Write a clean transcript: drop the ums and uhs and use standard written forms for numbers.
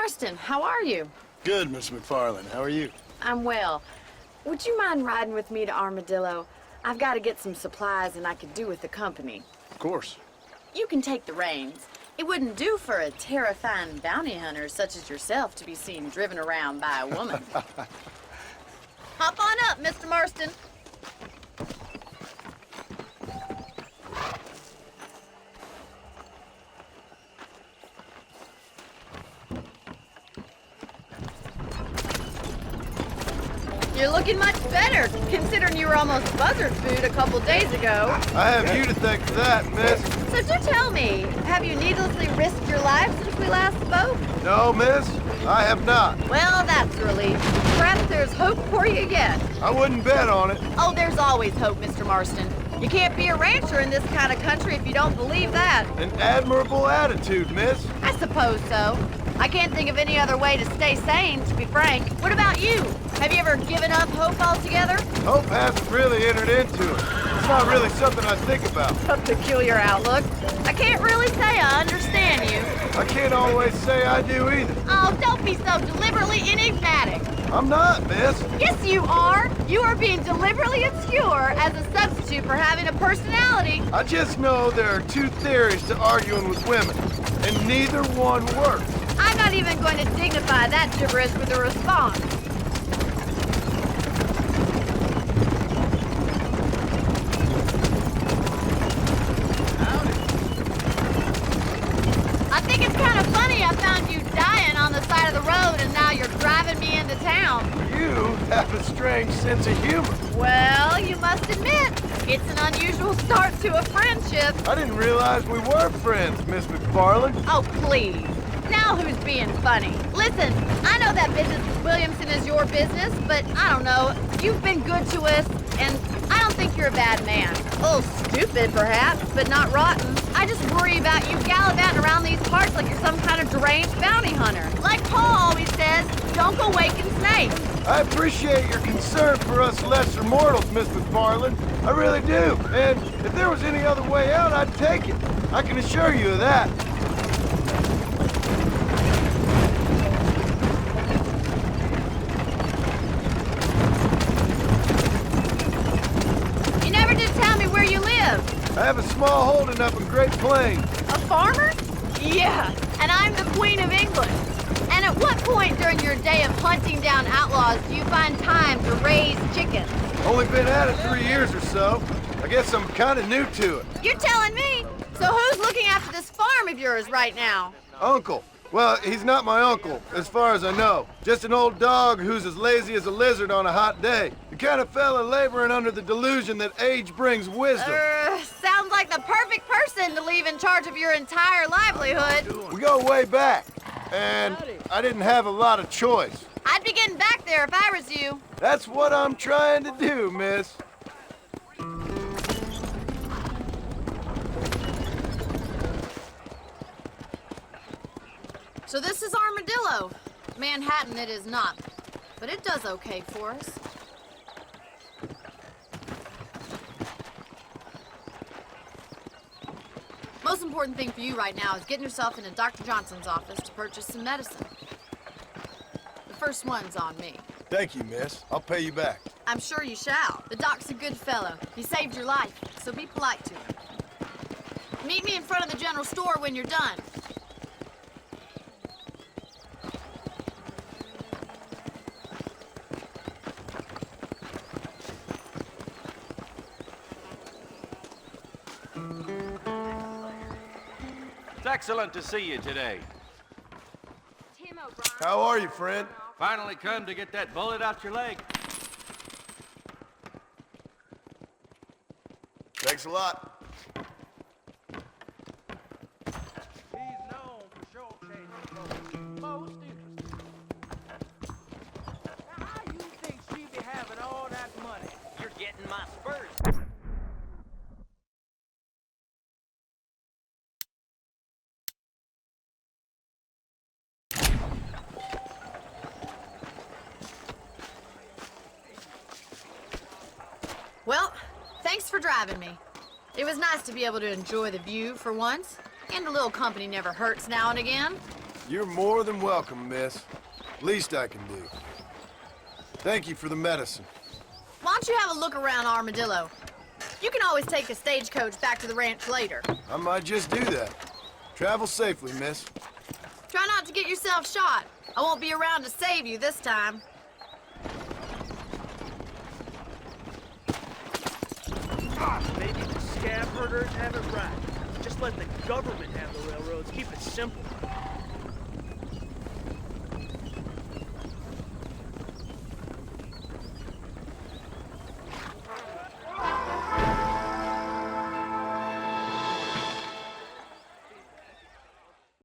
Marston, how are you? Good, Miss McFarland. How are you? I'm well. Would you mind riding with me to Armadillo? I've got to get some supplies and I could do with the company. Of course. You can take the reins. It wouldn't do for a terrifying bounty hunter such as yourself to be seen driven around by a woman. Hop on up, Mr. Marston. You're looking much better, considering you were almost buzzard food a couple days ago. I have you to thank for that, miss. So do tell me, have you needlessly risked your life since we last spoke? No, miss, I have not. Well, that's a relief. Perhaps there's hope for you yet. I wouldn't bet on it. Oh, there's always hope, Mr. Marston. You can't be a rancher in this kind of country if you don't believe that. An admirable attitude, miss. I suppose so. I can't think of any other way to stay sane, to be frank. What about you? Have you ever given up hope altogether? Hope hasn't really entered into it. It's not really something I think about. A peculiar outlook. I can't really say I understand you. I can't always say I do either. Oh, don't be so deliberately enigmatic. I'm not, miss. Yes, you are. You are being deliberately obscure as a substitute for having a personality. I just know there are two theories to arguing with women, and neither one works. I'm not even going to dignify that gibberish with a response. I think it's kind of funny I found you dying on the side of the road and now you're driving me into town. You have a strange sense of humor. Well, you must admit, it's an unusual start to a friendship. I didn't realize we were friends, Miss McFarland. Oh, please. Now who's being funny? Listen, I know that business with Williamson is your business, but I don't know. You've been good to us, and I don't think you're a bad man. A little stupid, perhaps, but not rotten. I just worry about you gallivanting around these parts like you're some kind of deranged bounty hunter. Like Paul always says, don't go waking snakes. I appreciate your concern for us lesser mortals, Miss McFarland. I really do. And if there was any other way out, I'd take it. I can assure you of that. You never did tell me where you live. I have a small holding up in Great Plains. A farmer? Yeah, and I'm the Queen of England. And at what point during your day of hunting down outlaws do you find time to raise chickens? Only been at it 3 years or so. I guess I'm kind of new to it. You're telling me? So who's looking after this farm of yours right now? Uncle. Well, he's not my uncle, as far as I know. Just an old dog who's as lazy as a lizard on a hot day. The kind of fella laboring under the delusion that age brings wisdom. Sounds like the perfect person to leave in charge of your entire livelihood. We go way back, and I didn't have a lot of choice. I'd be getting back there if I was you. That's what I'm trying to do, miss. So this is Armadillo. Manhattan it is not, but it does okay for us. Most important thing for you right now is getting yourself into Dr. Johnson's office to purchase some medicine. The first one's on me. Thank you, miss. I'll pay you back. I'm sure you shall. The doc's a good fellow. He saved your life, so be polite to him. Meet me in front of the general store when you're done. It's excellent to see you today. How are you, friend? Finally come to get that bullet out your leg. Thanks a lot. He's known for showcasing folks most interesting. Now, how you think she be having all that money? You're getting my spurs. Well, thanks for driving me. It was nice to be able to enjoy the view for once, and a little company never hurts now and again. You're more than welcome, miss. Least I can do. Thank you for the medicine. Why don't you have a look around Armadillo? You can always take a stagecoach back to the ranch later. I might just do that. Travel safely, miss. Try not to get yourself shot. I won't be around to save you this time. Maybe the scab herders have it right. Just let the government have the railroads. Keep it simple.